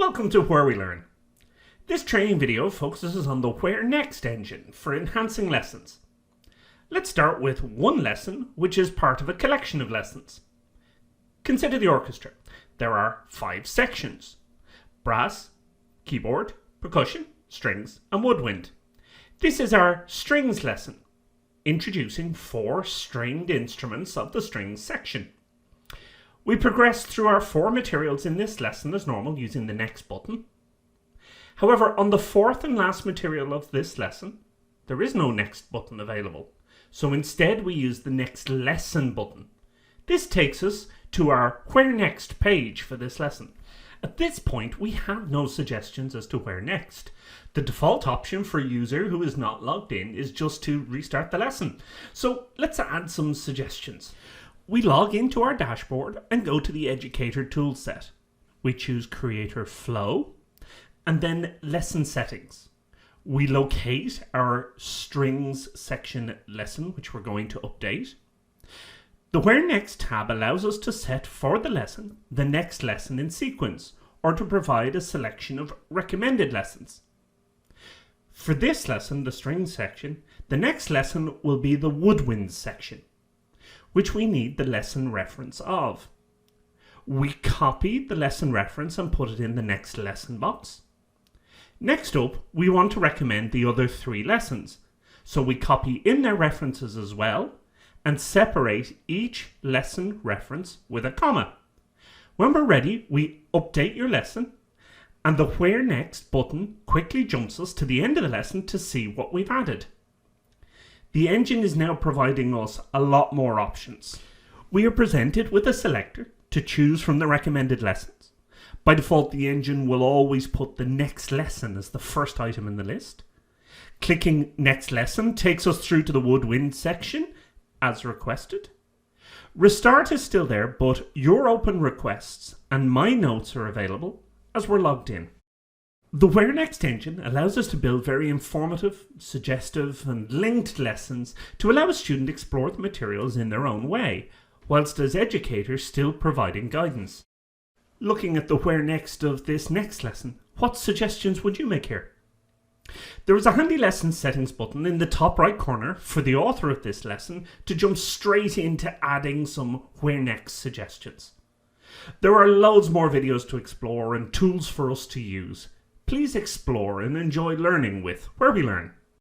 Welcome to Where We Learn. This training video focuses on the WhereNext engine for enhancing lessons. Let's start with one lesson which is part of a collection of lessons. Consider the orchestra. There are 5 sections: brass, keyboard, percussion, strings and woodwind. This is our strings lesson, introducing 4 stringed instruments of the strings section. We progress through our 4 materials in this lesson as normal using the next button. However, on the 4th and last material of this lesson, there is no next button available. So instead we use the next lesson button. This takes us to our Where Next page for this lesson. At this point, we have no suggestions as to where next. The default option for a user who is not logged in is just to restart the lesson. So let's add some suggestions. We log into our dashboard and go to the educator toolset. We choose Creator Flow and then Lesson Settings. We locate our Strings section lesson, which we're going to update. The Where Next tab allows us to set for the lesson the next lesson in sequence, or to provide a selection of recommended lessons. For this lesson, the Strings section, the next lesson will be the Woodwind section, which we need the lesson reference of. We copy the lesson reference and put it in the next lesson box. Next up, we want to recommend the other 3 lessons, so we copy in their references as well and separate each lesson reference with a comma. When we're ready, we update your lesson and the Where Next button quickly jumps us to the end of the lesson to see what we've added. The engine is now providing us a lot more options. We are presented with a selector to choose from the recommended lessons. By default, the engine will always put the next lesson as the first item in the list. Clicking Next Lesson takes us through to the Woodwind section as requested. Restart is still there, but your open requests and my notes are available as we're logged in. The WhereNext engine allows us to build very informative, suggestive and linked lessons to allow a student to explore the materials in their own way, whilst as educators still providing guidance. Looking at the WhereNext of this next lesson, what suggestions would you make here? There is a handy lesson settings button in the top right corner for the author of this lesson to jump straight into adding some WhereNext suggestions. There are loads more videos to explore and tools for us to use. Please explore and enjoy learning with Where We Learn.